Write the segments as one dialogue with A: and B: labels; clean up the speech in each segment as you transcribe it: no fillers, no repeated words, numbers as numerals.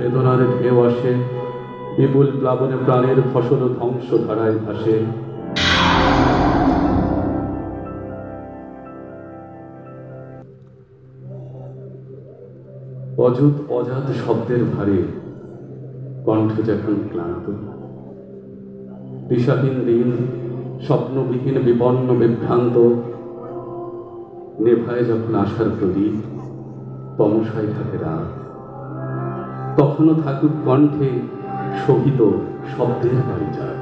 A: বেদনার ঢেউ আসে, বিপুল প্লাবনে প্রাণের ফসল ধ্বংস ধারায় ভাসে। অযুত অজাত শব্দের ভারে কণ্ঠ যখন ক্লান্ত, দিশাহীন দিন, স্বপ্নবিহীন বিপন্ন বিভ্রান্ত, নেভায় যখন আশার প্রদীপ, তমসায় থাকে রাত, তখনও থাকুক কণ্ঠে শোভিত শব্দের পারিজাত।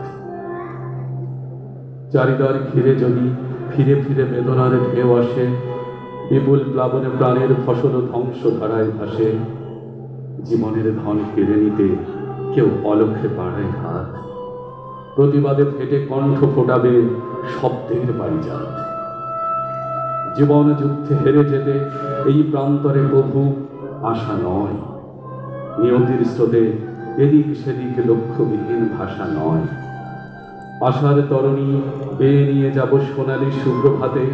A: চারিদার ঘিরে যদি ফিরে ফিরে বেদনার ঢেউ আসে, বিপুল প্লাবনে প্রাণের ফসল ধ্বংস ধারায় ভাসে। জীবনের ধন কেড়ে নিতে কেউ অলক্ষ্যে বাড়ায় হাত, প্রতিবাদে ফেটে কণ্ঠ ফোটাবে শব্দের পারিজাত। জীবন যুদ্ধে হেরে যেতে এই প্রান্তরে প্রভু আশা নয়, নিয়তির স্রোতে এদিক সেদিক লক্ষ্যবিহীন ভাষা নয়। আশার তরণী বেয়ে নিয়ে যাব সোনালি সুপ্রভাতে,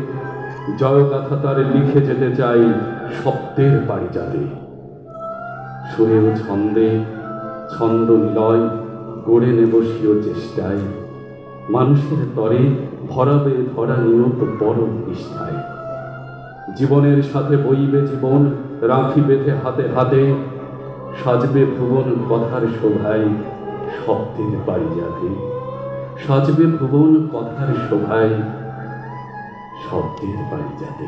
A: জয়গাথা তার লিখে যেতে চাই শব্দের পারিজাতে। সুরে ও ছন্দে ছন্দ নিলয় গড়ে নেব স্বীয় চেষ্টায়, মানুষের তরে ভরাবে ধরা নিয়ত পরম নিষ্ঠায়। জীবনের সাথে বইবে জীবন রাখি বেঁধে হাতে হাতে, সাজবে ভুবন কথার শোভায় শব্দের পারিজাতে। সাজবে ভুবন কথার শোভায় শব্দের পারিজাতে।